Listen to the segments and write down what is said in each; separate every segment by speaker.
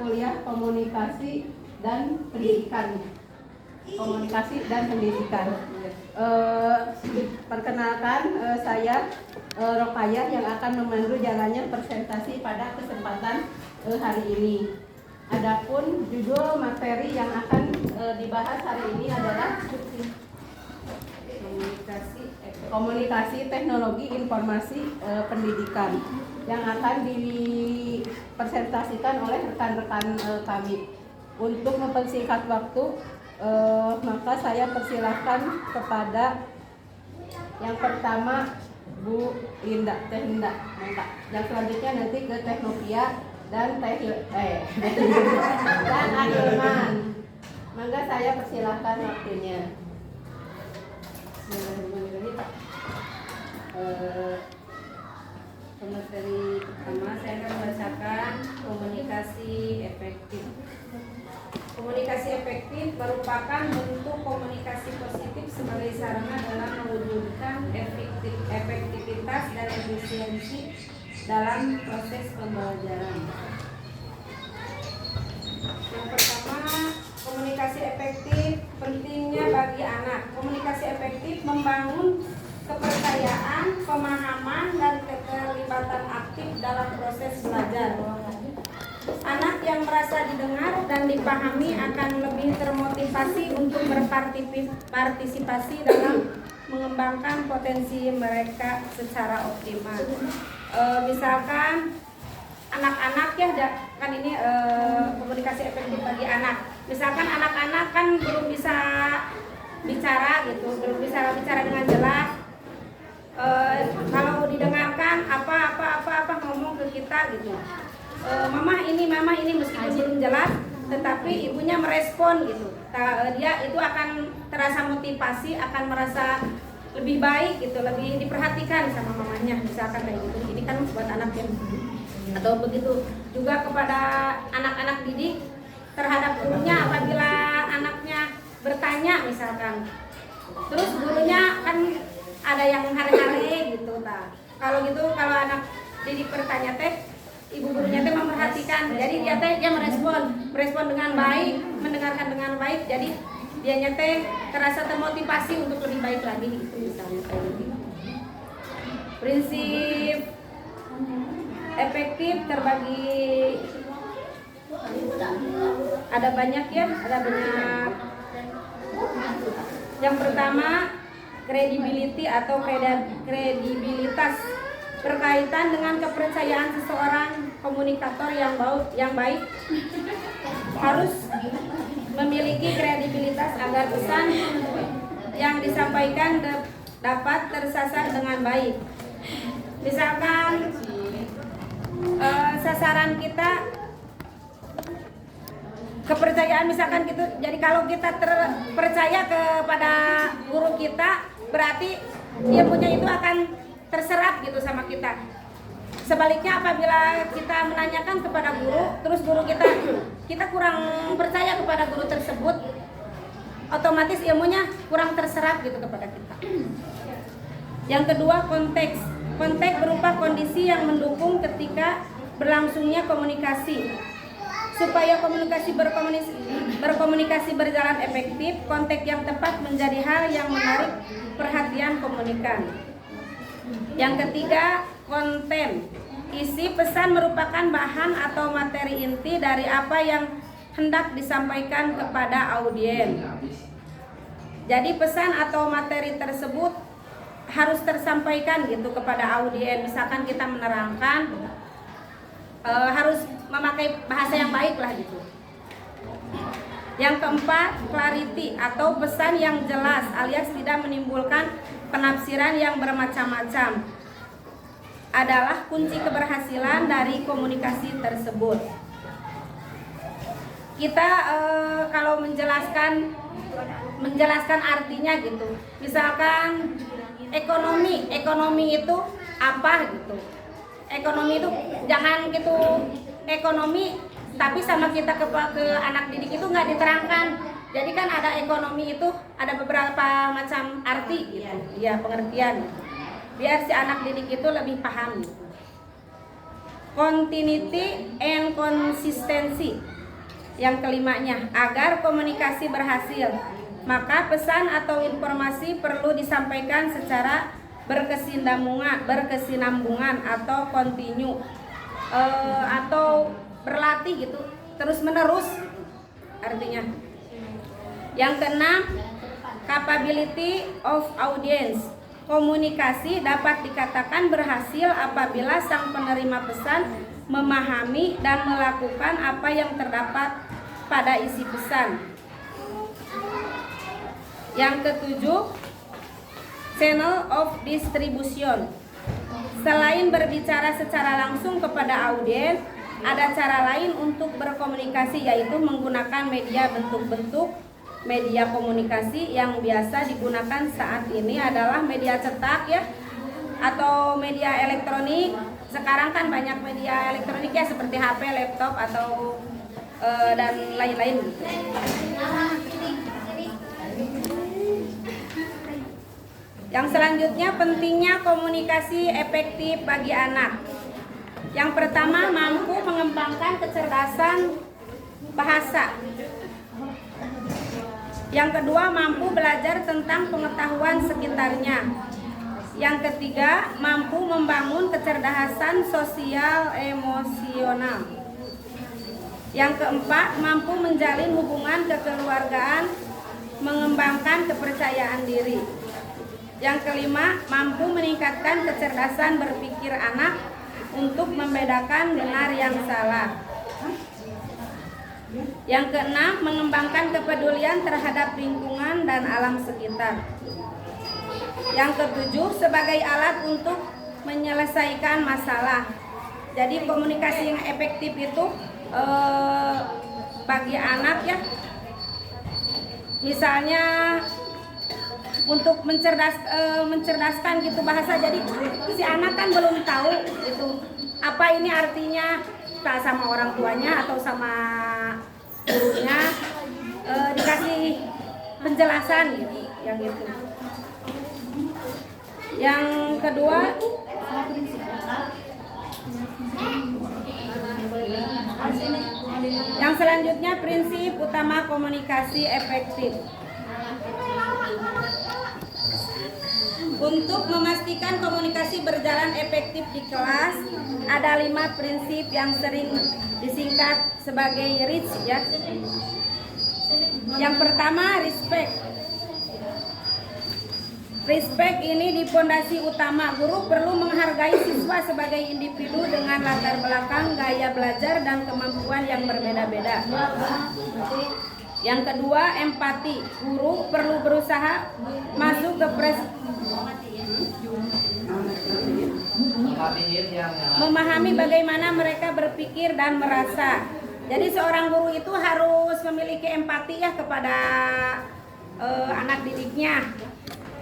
Speaker 1: kuliah komunikasi dan pendidikan. Perkenalkan, saya Rokayah yang akan memandu jalannya presentasi pada kesempatan hari ini. Adapun judul materi yang akan dibahas hari ini adalah komunikasi teknologi informasi pendidikan yang akan dipresentasikan oleh rekan-rekan kami. Untuk mempersingkat waktu, maka saya persilahkan kepada yang pertama Bu Linda, Teh Linda. Yang selanjutnya nanti ke Teh Novia dan dan Ahilman. Maka saya persilahkan waktunya.
Speaker 2: Materi pertama saya akan membacakan komunikasi efektif. Komunikasi efektif merupakan bentuk komunikasi positif sebagai sarana dalam mewujudkan efektivitas dan efisiensi dalam proses pembelajaran. Yang pertama, komunikasi efektif pentingnya bagi anak. Komunikasi efektif membangun kepercayaan, pemahaman, dan keterlibatan aktif dalam proses belajar. Anak yang merasa didengar dan dipahami akan lebih termotivasi untuk berpartisipasi dalam mengembangkan potensi mereka secara optimal. Misalkan anak-anak ya, kan ini komunikasi efektif bagi anak. Misalkan anak-anak kan belum bisa bicara gitu, belum bisa bicara dengan jelas. Kalau didengarkan apa ngomong ke kita gitu. Mama ini meskipun belum jelas, tetapi ibunya merespon gitu. Dia itu akan terasa motivasi, akan merasa lebih baik gitu, lebih diperhatikan sama mamanya, misalkan kayak gitu. Ini kan buat anak yang atau begitu juga kepada anak-anak didik terhadap gurunya apabila anaknya bertanya misalkan. Terus gurunya kan ada yang hare-hare gitu. Nah, kalau anak didik bertanya teh, ibu gurunya teh memperhatikan, jadi dia merespon dengan baik, mendengarkan dengan baik, jadi dianya teh terasa termotivasi untuk lebih baik lagi gitu misalnya kayak gitu. Prinsip efektif terbagi ada banyak. Yang pertama, credibility atau kredibilitas berkaitan dengan kepercayaan seseorang. Komunikator yang baik harus memiliki kredibilitas agar pesan yang disampaikan dapat tersasar dengan baik. Misalkan sasaran kita kepercayaan misalkan gitu. Jadi kalau kita terpercaya kepada guru kita, berarti ilmunya itu akan terserap gitu sama kita. Sebaliknya apabila kita menanyakan kepada guru, terus guru kita kurang percaya kepada guru tersebut, otomatis ilmunya kurang terserap gitu kepada kita. Yang kedua, konteks. Konteks berupa kondisi yang mendukung ketika berlangsungnya komunikasi. Supaya berkomunikasi berjalan efektif, konteks yang tepat menjadi hal yang menarik perhatian komunikan. Yang ketiga, konten. Isi pesan merupakan bahan atau materi inti dari apa yang hendak disampaikan kepada audiens. Jadi pesan atau materi tersebut harus tersampaikan gitu kepada audiens. Misalkan kita menerangkan, harus memakai bahasa yang baik lah gitu. Yang keempat, clarity atau pesan yang jelas alias tidak menimbulkan penafsiran yang bermacam-macam adalah kunci keberhasilan dari komunikasi tersebut. Kita kalau menjelaskan artinya gitu. Misalkan ekonomi itu apa gitu. Ekonomi itu jangan gitu ekonomi tapi sama kita ke anak didik itu nggak diterangkan. Jadi kan ada ekonomi itu ada beberapa macam arti gitu, ya pengertian. Biar si anak didik itu lebih paham gitu. Continuity and consistency. Yang kelimanya, agar komunikasi berhasil, maka pesan atau informasi perlu disampaikan secara berkesinambungan atau kontinu, atau berlatih gitu, terus menerus artinya. Yang keenam, capability of audience. Komunikasi dapat dikatakan berhasil apabila sang penerima pesan memahami dan melakukan apa yang terdapat pada isi pesan. Yang ketujuh, channel of distribution. Selain berbicara secara langsung kepada audiens, ada cara lain untuk berkomunikasi, yaitu menggunakan media bentuk-bentuk media komunikasi yang biasa digunakan saat ini adalah media cetak ya, atau media elektronik. Sekarang kan banyak media elektronik ya, seperti HP, laptop atau dan lain-lain. Yang selanjutnya, pentingnya komunikasi efektif bagi anak. Yang pertama, mampu mengembangkan kecerdasan bahasa. Yang kedua, mampu belajar tentang pengetahuan sekitarnya. Yang ketiga, mampu membangun kecerdasan sosial emosional. Yang keempat, mampu menjalin hubungan kekeluargaan, mengembangkan kepercayaan diri. Yang kelima, mampu meningkatkan kecerdasan berpikir anak untuk membedakan benar yang salah. Yang keenam, mengembangkan kepedulian terhadap lingkungan dan alam sekitar. Yang ketujuh, sebagai alat untuk menyelesaikan masalah. Jadi komunikasi yang efektif itu bagi anak ya, misalnya untuk mencerdaskan gitu bahasa. Jadi si anak kan belum tahu itu apa ini artinya, tak sama orang tuanya atau sama gurunya, dikasih penjelasan gitu, yang gitu. Yang kedua, yang selanjutnya, prinsip utama komunikasi efektif. Untuk memastikan komunikasi berjalan efektif di kelas, ada 5 prinsip yang sering disingkat sebagai RICH ya. Yang pertama, respect. Respect ini di pondasi utama. Guru perlu menghargai siswa sebagai individu dengan latar belakang, gaya belajar, dan kemampuan yang berbeda-beda. Yang kedua, empati. Guru perlu berusaha masuk ke memahami bagaimana mereka berpikir dan merasa. Jadi seorang guru itu harus memiliki empati ya kepada anak didiknya.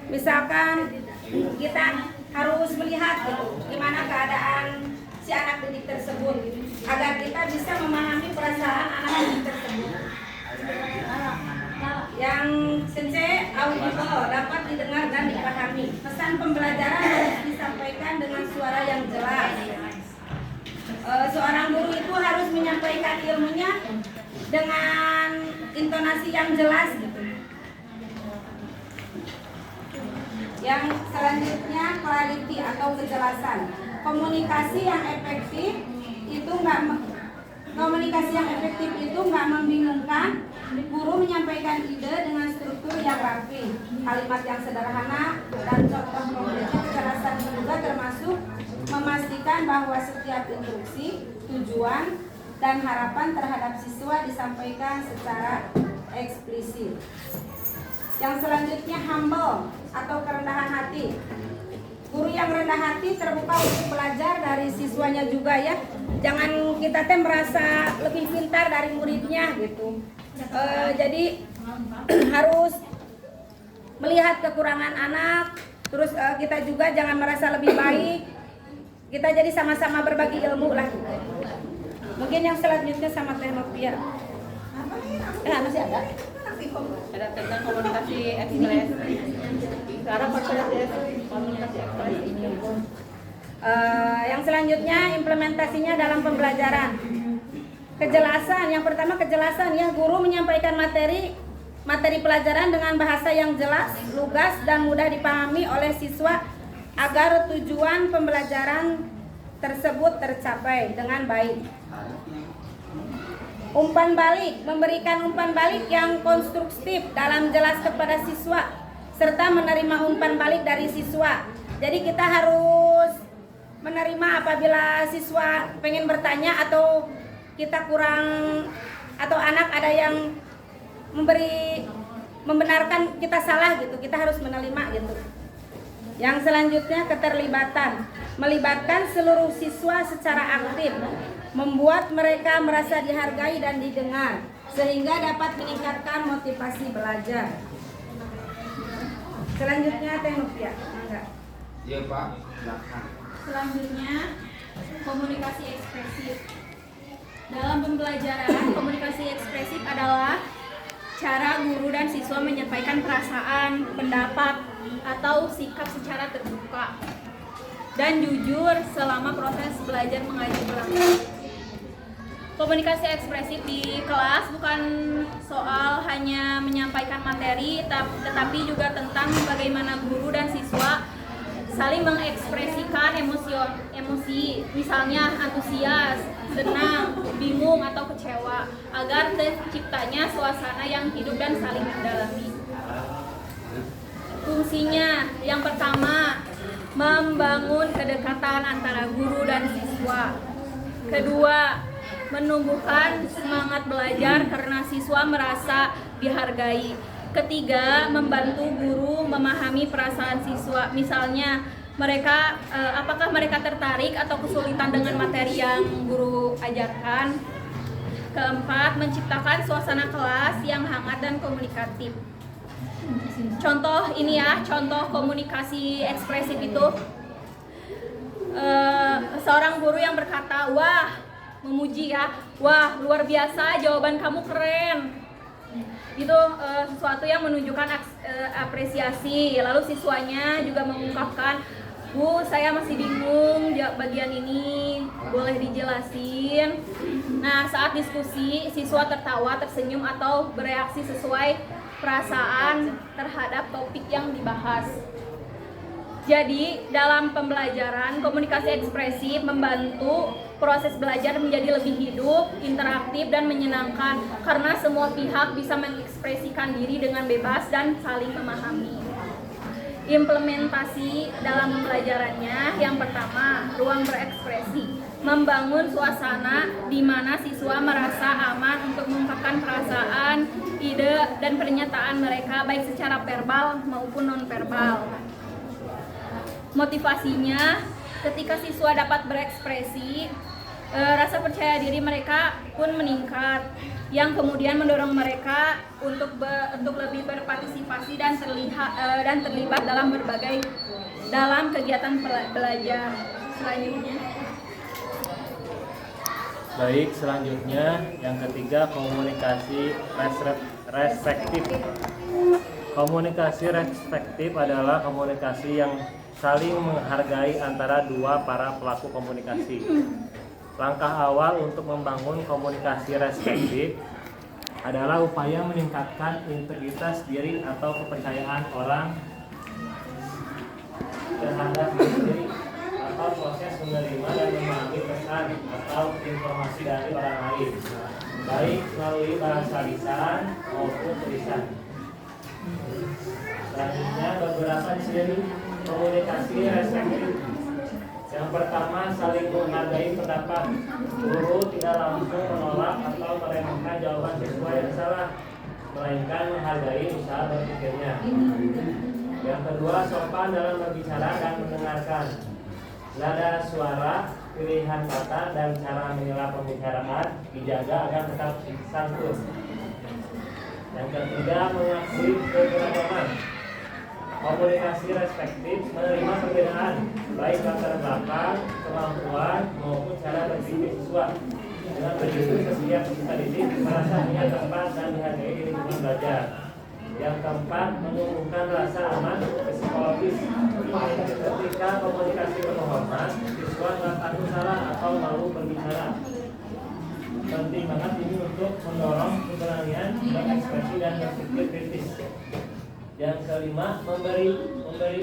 Speaker 2: Misalkan kita harus melihat gitu, gimana keadaan si anak didik tersebut agar kita bisa memahami perasaan anak didik tersebut. Yang audible, dapat didengar dan dipahami. Pesan pembelajaran harus disampaikan dengan suara yang jelas. Seorang guru itu harus menyampaikan ilmunya dengan intonasi yang jelas gitu. Yang selanjutnya, clarity atau kejelasan. Komunikasi yang efektif itu nggak membingungkan. Guru menyampaikan ide dengan struktur yang rapi, kalimat yang sederhana, dan contoh konkretnya. Kejelasan juga termasuk memastikan bahwa setiap instruksi, tujuan, dan harapan terhadap siswa disampaikan secara eksplisit. Yang selanjutnya, humble atau kerendahan hati. Guru yang rendah hati terbuka untuk belajar dari siswanya juga ya. Jangan kita merasa lebih pintar dari muridnya gitu. Jadi harus melihat kekurangan anak. Terus kita juga jangan merasa lebih baik. Kita jadi sama-sama berbagi ilmu lah. Mungkin yang selanjutnya sama Teh Novia. Masih ada?
Speaker 3: Ada tentang komunikasi ekspres. Cara komunikasi ekspres ini.
Speaker 2: Yang selanjutnya, implementasinya dalam pembelajaran. Kejelasan, yang pertama kejelasan ya, guru menyampaikan materi pelajaran dengan bahasa yang jelas, lugas, dan mudah dipahami oleh siswa agar tujuan pembelajaran tersebut tercapai dengan baik. Umpan balik, memberikan umpan balik yang konstruktif dalam jelas kepada siswa serta menerima umpan balik dari siswa. Jadi kita harus menerima apabila siswa pengen bertanya atau kita kurang, atau anak ada yang membenarkan kita salah gitu, kita harus menerima gitu. Yang selanjutnya keterlibatan, melibatkan seluruh siswa secara aktif, membuat mereka merasa dihargai dan didengar, sehingga dapat meningkatkan motivasi belajar. Selanjutnya Teh Nufia.
Speaker 4: Iya Pak.
Speaker 5: Selanjutnya komunikasi ekspresif. Dalam pembelajaran, komunikasi ekspresif adalah cara guru dan siswa menyampaikan perasaan, pendapat, atau sikap secara terbuka dan jujur selama proses belajar mengajar berlangsung. Komunikasi ekspresif di kelas bukan soal hanya menyampaikan materi, tetapi juga tentang bagaimana guru dan siswa saling mengekspresikan emosi, misalnya antusias, senang, bingung, atau kecewa, agar terciptanya suasana yang hidup dan saling mendalami. Fungsinya, yang pertama, membangun kedekatan antara guru dan siswa. Kedua, menumbuhkan semangat belajar karena siswa merasa dihargai. Ketiga, membantu guru memahami perasaan siswa. Misalnya, apakah mereka tertarik atau kesulitan dengan materi yang guru ajarkan. Keempat, menciptakan suasana kelas yang hangat dan komunikatif. Contoh ini ya, contoh komunikasi ekspresif itu. Seorang guru yang berkata, wah, memuji ya, wah luar biasa, jawaban kamu keren. Itu sesuatu yang menunjukkan apresiasi. Lalu siswanya juga mengungkapkan, Bu, saya masih bingung bagian ini, boleh dijelasin. Nah, saat diskusi, siswa tertawa, tersenyum, atau bereaksi sesuai perasaan terhadap topik yang dibahas. Jadi, dalam pembelajaran, komunikasi ekspresif membantu proses belajar menjadi lebih hidup, interaktif, dan menyenangkan karena semua pihak bisa mengekspresikan diri dengan bebas dan saling memahami. Implementasi dalam pembelajarannya, yang pertama, ruang berekspresi, membangun suasana di mana siswa merasa aman untuk mengungkapkan perasaan, ide, dan pernyataan mereka baik secara verbal maupun non-verbal. Motivasinya, ketika siswa dapat berekspresi, rasa percaya diri mereka pun meningkat, yang kemudian mendorong mereka untuk lebih berpartisipasi dan terlibat dalam kegiatan belajar.
Speaker 6: Baik, selanjutnya yang ketiga, komunikasi respektif. Komunikasi respektif adalah komunikasi yang saling menghargai antara para pelaku komunikasi. Langkah awal untuk membangun komunikasi respektif adalah upaya meningkatkan integritas diri atau kepercayaan orang terhadap diri atau proses menerima dan memahami pesan atau informasi dari orang lain, baik melalui bahasa lisan maupun tulisan. Selanjutnya, beberapa ciri komunikasi respektif. Yang pertama, saling menghargai pendapat. Guru tidak langsung menolak atau meremehkan jawaban siswa yang salah, melainkan menghargai usaha berpikirnya. Yang kedua, sopan dalam berbicara dan mendengarkan. Nada suara, pilihan kata, dan cara mengelola pembicaraan dijaga agar tetap santun. Yang ketiga, mengakui keberagaman. Komunikasi respektif menerima perbedaan, baik latar belakang, kemampuan, maupun cara berpikir siswa. Dengan begitu, setiap peserta didik merasa punya tempat dan dihargai di lingkungan belajar. Yang keempat, menumbuhkan rasa aman psikologis. Ketika komunikasi berhormat, siswa tidak takut salah atau malu berbicara. penting banget ini untuk mendorong keberanian berekspresi dan berpikir kritis. Yang kelima, memberi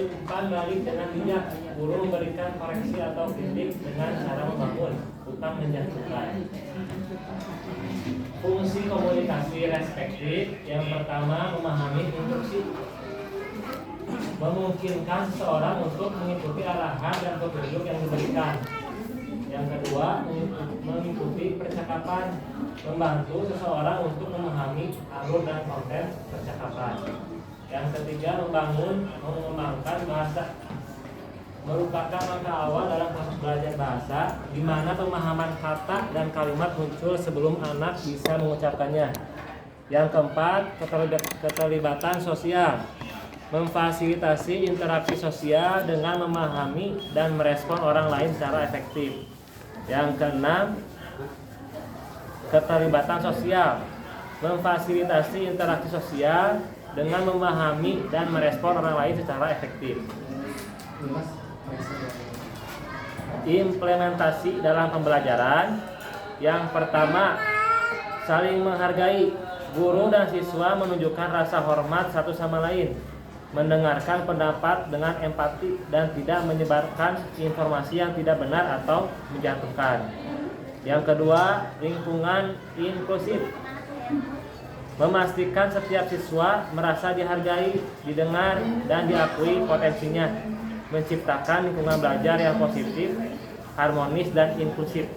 Speaker 6: umpan balik dengan bijak. Guru memberikan koreksi atau kritik dengan cara membangun, bukan menjatuhkan. Fungsi komunikasi respektif yang pertama, memahami instruksi, memungkinkan seseorang untuk mengikuti arahan dan petunjuk yang diberikan. Yang kedua, mengikuti percakapan, membantu seseorang untuk memahami alur dan konten percakapan. Yang ketiga, mengembangkan bahasa, merupakan langkah awal dalam proses belajar bahasa, di mana pemahaman kata dan kalimat muncul sebelum anak bisa mengucapkannya. Yang keempat, keterlibatan sosial, memfasilitasi interaksi sosial dengan memahami dan merespon orang lain secara efektif. Yang keenam, keterlibatan sosial, memfasilitasi interaksi sosial dengan memahami dan merespon orang lain secara efektif. Implementasi dalam pembelajaran. Yang pertama, saling menghargai. Guru dan siswa menunjukkan rasa hormat satu sama lain, mendengarkan pendapat dengan empati, dan tidak menyebarkan informasi yang tidak benar atau menjatuhkan. Yang kedua, lingkungan inklusif, memastikan setiap siswa merasa dihargai, didengar, dan diakui potensinya, menciptakan lingkungan belajar yang positif, harmonis, dan inklusif.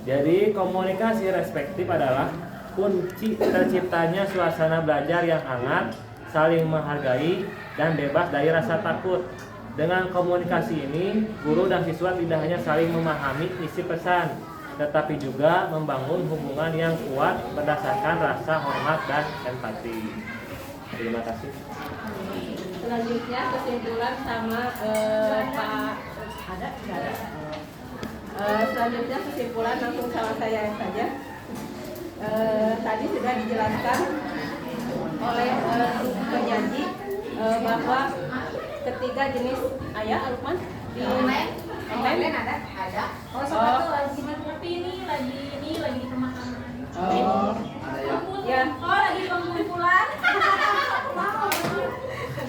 Speaker 6: Jadi komunikasi respektif adalah kunci terciptanya suasana belajar yang hangat, saling menghargai, dan bebas dari rasa takut. Dengan komunikasi ini, guru dan siswa tidak hanya saling memahami isi pesan, tetapi juga membangun hubungan yang kuat berdasarkan rasa hormat dan empati. Terima kasih.
Speaker 1: Selanjutnya kesimpulan sama Pak ada? Selanjutnya kesimpulan langsung sama saya saja. Tadi sudah dijelaskan oleh penyaji bahwa ketiga jenis Lukman di online ada.
Speaker 5: Oh, tapi ini lagi di pemakaman.
Speaker 1: Oh, ya.
Speaker 5: Oh, lagi pengumpulan.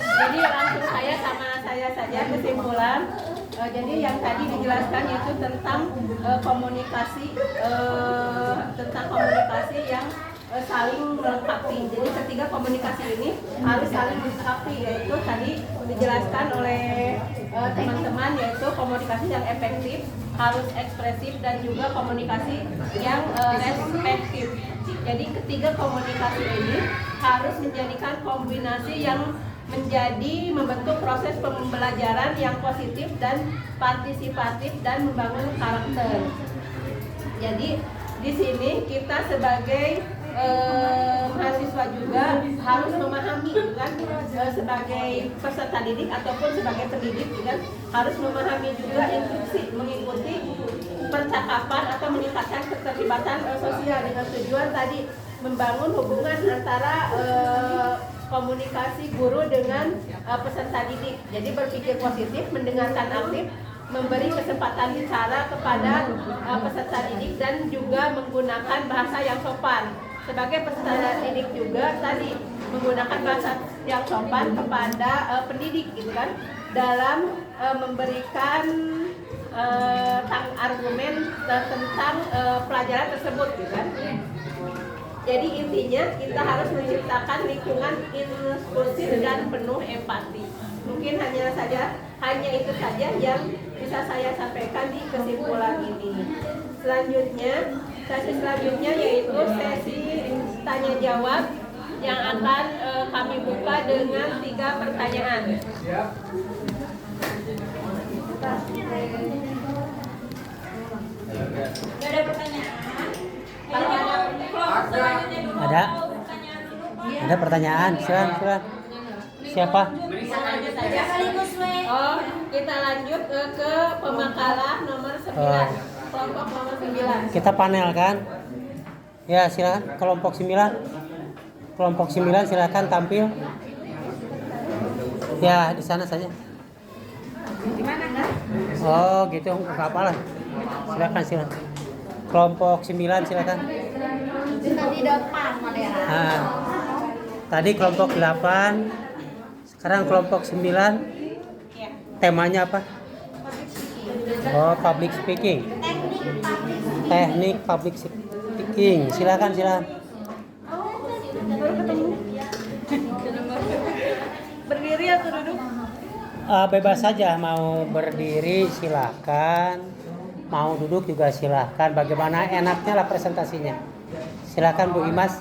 Speaker 1: Jadi langsung saya sama saya saja kesimpulan. Jadi yang tadi dijelaskan itu tentang komunikasi yang saling melengkapi. Jadi ketiga komunikasi ini harus saling melengkapi, yaitu tadi dijelaskan oleh teman-teman, yaitu komunikasi yang efektif, harus ekspresif, dan juga komunikasi yang respektif. Jadi ketiga komunikasi ini harus menjadikan kombinasi yang membentuk proses pembelajaran yang positif dan partisipatif dan membangun karakter. Jadi di sini kita sebagai mahasiswa juga harus memahami, kan, sebagai peserta didik ataupun sebagai pendidik, kan, harus memahami juga instruksi, mengikuti percakapan atau meningkatkan keterlibatan sosial dengan tujuan tadi membangun hubungan antara komunikasi guru dengan peserta didik. Jadi berpikir positif, mendengarkan aktif, memberi kesempatan bicara kepada peserta didik, dan juga menggunakan bahasa yang sopan. Sebagai peserta didik juga tadi menggunakan bahasa yang sopan kepada pendidik, gitu kan, dalam memberikan argumen tentang pelajaran tersebut, gitu kan. Jadi intinya kita harus menciptakan lingkungan inklusif dan penuh empati. Mungkin hanya itu saja yang bisa saya sampaikan di kesimpulan ini. Sesi selanjutnya yaitu sesi tanya jawab yang akan kami buka dengan 3 pertanyaan.
Speaker 4: Siap.
Speaker 5: Gak ada pertanyaan.
Speaker 7: Ada pertanyaan, silakan. Siapa?
Speaker 1: Oh, kita lanjut ke pemakalah nomor 9. Kelompok nomor 9.
Speaker 7: Kita panel kan? Ya, silakan kelompok 9. Kelompok 9 silakan tampil. Ya, di sana saja.
Speaker 2: Di mana, Kak?
Speaker 7: Oh, gitu. Enggak apa-apa lah. Silakan. Kelompok 9 silakan.
Speaker 3: Di depan modern.
Speaker 7: Nah, tadi kelompok 8, sekarang kelompok 9. Temanya apa? Oh, public speaking. Teknik public speaking. Silakan.
Speaker 3: Berdiri atau duduk?
Speaker 7: Bebas saja, mau berdiri silakan, mau duduk juga silakan. Bagaimana enaknya lah presentasinya. Silakan Bu Imas.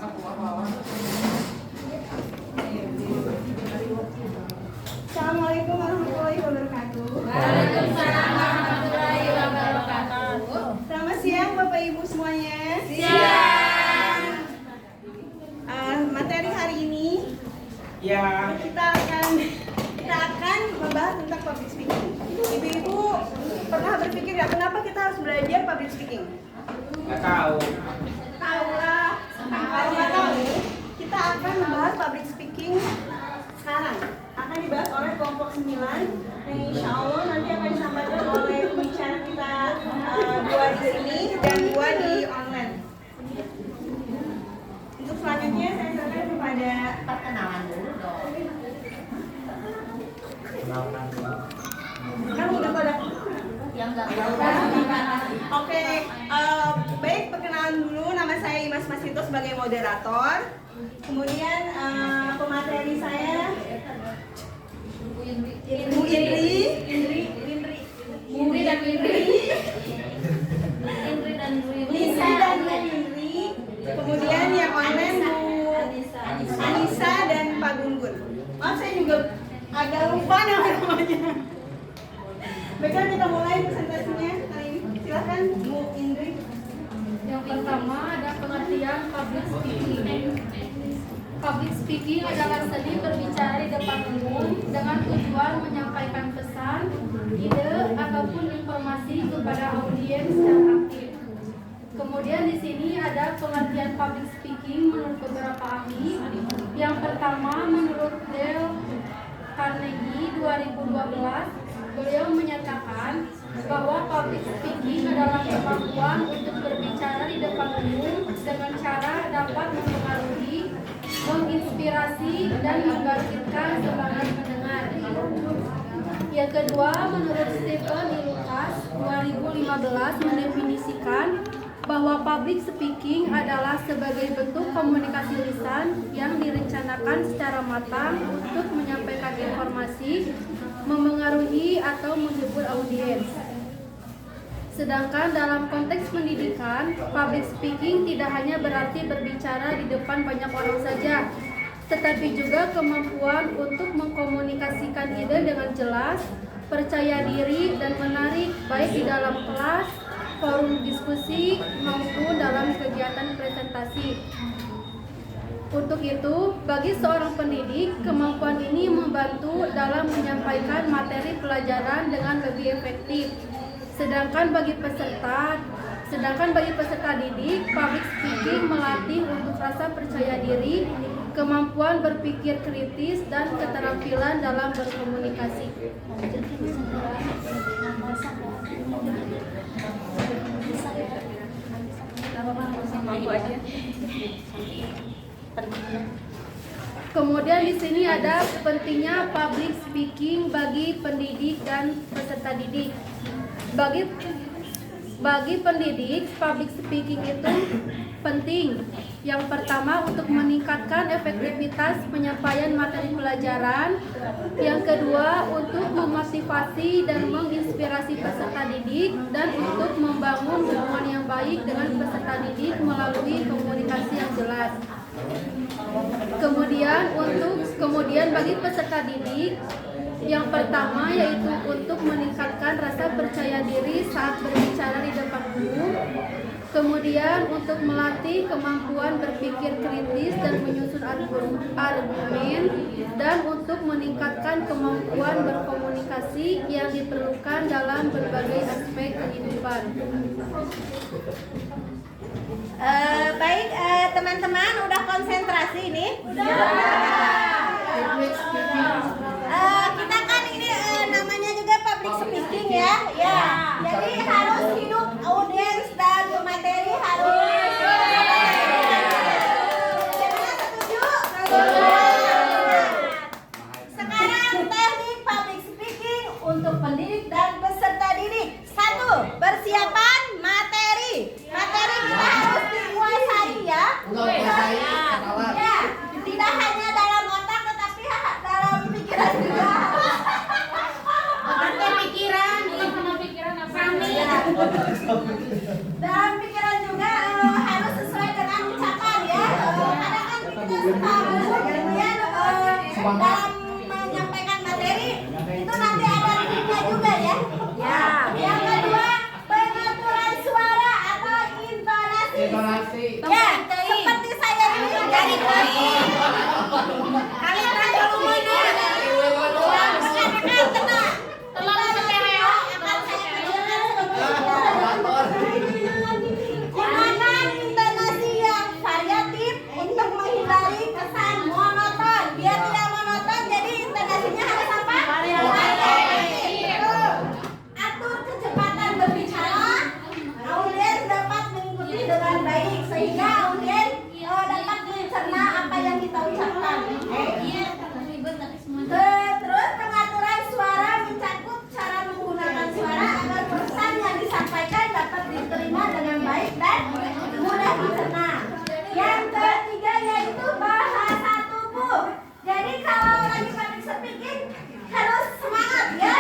Speaker 2: Assalamualaikum warahmatullahi wabarakatuh.
Speaker 5: Waalaikumsalam warahmatullahi wabarakatuh.
Speaker 2: Selamat siang Bapak Ibu semuanya.
Speaker 5: Siang.
Speaker 2: Materi hari ini kita akan membahas tentang public speaking. Ibu-ibu pernah berpikir ya kenapa kita harus belajar public speaking?
Speaker 4: Nggak tahu.
Speaker 2: Tahu lah. Kalau nggak tahu, kita akan membahas public speaking sekarang. Akan dibahas oleh kelompok 9 yang insya Allah nanti akan disampaikan oleh pembicara kita 2 di sini dan 2 di online. Untuk selanjutnya saya serahkan kepada
Speaker 3: Perkenalan dulu dong.
Speaker 2: kamu udah pada.
Speaker 3: Yang enggak
Speaker 2: Oke, baik perkenalan dulu. Nama saya Imas Masito sebagai moderator. Kemudian pemateri saya Bu Indri dan Lisa dan Indri. Kemudian yang online Bu Anissa dan Pak Gungun. Maaf saya juga agak lupa namanya. Baiklah kita mulai presentasinya kali ini. Silakan Bu Indri.
Speaker 8: Yang pertama ada pengertian public speaking. Public speaking adalah seni berbicara di depan umum dengan tujuan menyampaikan pesan, ide, ataupun informasi kepada audiens yang aktif. Kemudian di sini ada pengertian public speaking menurut beberapa ahli. Yang pertama menurut Dale Carnegie 2012, beliau menyatakan bahwa public speaking adalah kemampuan untuk berbicara di depan umum dengan cara dapat mempengaruhi, menginspirasi, dan membangkitkan semangat mendengar. Yang kedua, menurut Stephen E. Lucas 2015 mendefinisikan bahwa public speaking adalah sebagai bentuk komunikasi lisan yang direncanakan secara matang untuk menyampaikan informasi, memengaruhi atau menghibur audiens. Sedangkan dalam konteks pendidikan, public speaking tidak hanya berarti berbicara di depan banyak orang saja, tetapi juga kemampuan untuk mengkomunikasikan ide dengan jelas, percaya diri, dan menarik baik di dalam kelas, forum diskusi, maupun dalam kegiatan presentasi. Untuk itu, bagi seorang pendidik, kemampuan ini membantu dalam menyampaikan materi pelajaran dengan lebih efektif. Sedangkan bagi peserta didik, public speaking melatih untuk rasa percaya diri, kemampuan berpikir kritis, dan keterampilan dalam berkomunikasi. Kemudian di sini ada pentingnya public speaking bagi pendidik dan peserta didik. Bagi pendidik, public speaking itu penting. Yang pertama untuk meningkatkan efektivitas penyampaian materi pelajaran. Yang kedua untuk memotivasi dan menginspirasi peserta didik dan untuk membangun hubungan yang baik dengan peserta didik melalui komunikasi yang jelas. Kemudian bagi peserta didik, yang pertama yaitu untuk meningkatkan rasa percaya diri saat berbicara di depan umum. Kemudian untuk melatih kemampuan berpikir kritis dan menyusun argumen, dan untuk meningkatkan kemampuan berkomunikasi yang diperlukan dalam berbagai aspek kehidupan.
Speaker 2: Baik, teman-teman udah konsentrasi ini? Kita kan ini namanya juga public speaking ya. Jadi harus hidup audiens dan pemateri
Speaker 9: dalam menyampaikan materi itu nanti ada linknya juga ya.
Speaker 2: Ya.
Speaker 9: Yang kedua, pengaturan suara atau intonasi.
Speaker 4: Intonasi.
Speaker 9: Ya, seperti saya ini dari kalian tanya dulu ini.
Speaker 8: Terlalu sepele.
Speaker 9: Gunakan intonasi yang variatif untuk menghindari kesan monoton. Biar tidak monoton, jadi intonasinya harus apa? Variatif. Atur kecepatan berbicara. Audien dapat mengikuti dengan baik sehingga audien dapat mencerna apa yang kita ucapkan. Terus pengaturan suara mencakup cara menggunakan suara agar pesan yang disampaikan dapat diterima dengan baik dan mudah dicerna. Yang ketiga yaitu bahasa tubuh. Jadi kalau lagi public speaking harus semangat ya.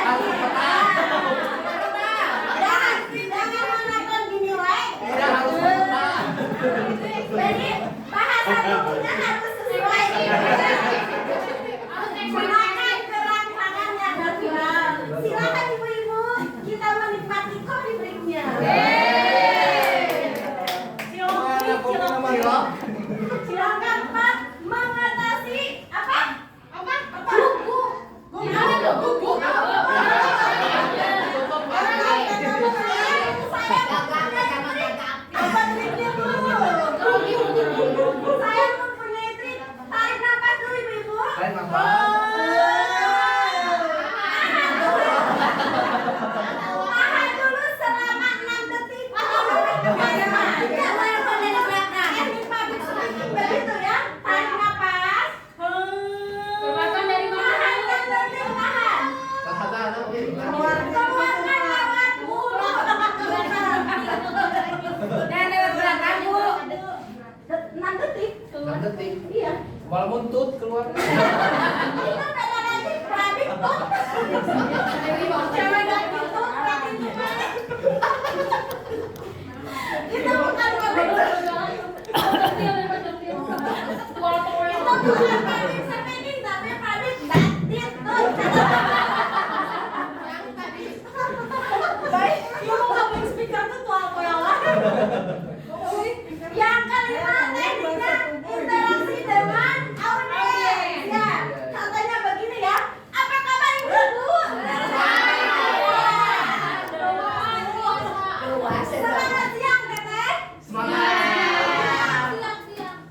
Speaker 9: Jangan monoton gini wae. Jadi bahasa tubuhnya harus sesuai. Gunakan gerak tangan yang natural. Silakan ibu-ibu, kita menikmati kopi breaknya. Silakan Pak mengatasi apa? Buku. Apa triknya dulu? Saya mempunyai trik. Tarik nafas dulu ibu-ibu.
Speaker 4: Tarik nafas.
Speaker 9: Tahan dulu selama 6 detik. Begitu ya. Tarik nafas.
Speaker 8: Keluarkan dari mana?
Speaker 9: Tahan 6 detik, tahan. Keluarkan lewat mulut.
Speaker 2: Dan lewat belakang Bu.
Speaker 9: 6 detik.
Speaker 4: 6 detik.
Speaker 9: Iya.
Speaker 4: Malah muntut keluar.
Speaker 9: Itu beda lagi prabit tuh. Jangan lagi tuh prabit tuh. Itu bukan prabit. Itu bukan prabit speaking tapi prabit batit tuh. Baik, kamu public speaker tuh tua aku yang lain. Yang kelima tekniknya interaksi dengan audiens. Ya, contohnya begini ya. Apa kabar ibu-ibu? Selamat siang teteh.
Speaker 4: Semangat.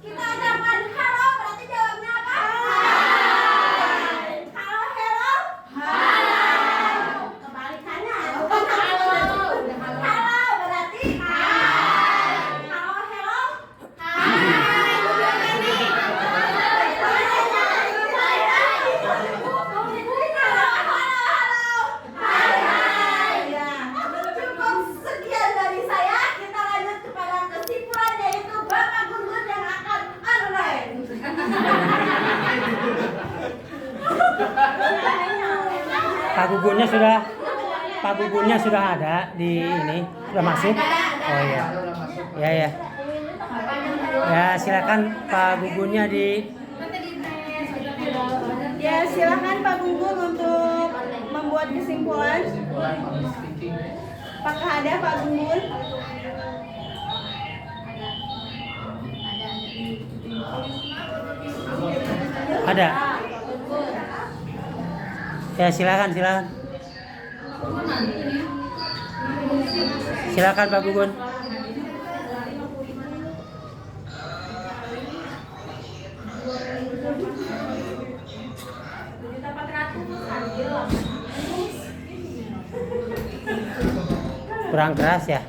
Speaker 9: Kita ucapkan halo, berarti jawabnya apa? Hai. Halo, hello. Hai. Kebalikannya. Halo berarti hai. Halo, hello. Cukup sekian dari saya. Kita lanjut kepada kesimpulan yaitu Bapak Gun-Gun yang akan online.
Speaker 7: Pak Gugunnya sudah ada di ini, sudah masuk. Oh iya. Ya ya. Ya silakan Pak Gugunnya di.
Speaker 9: Ya, silakan Pak Gun-Gun untuk membuat kesimpulan. Apakah ada Pak Gun-Gun?
Speaker 7: Ada. Ya silakan. Silakan Pak Gugun. Kurang keras ya.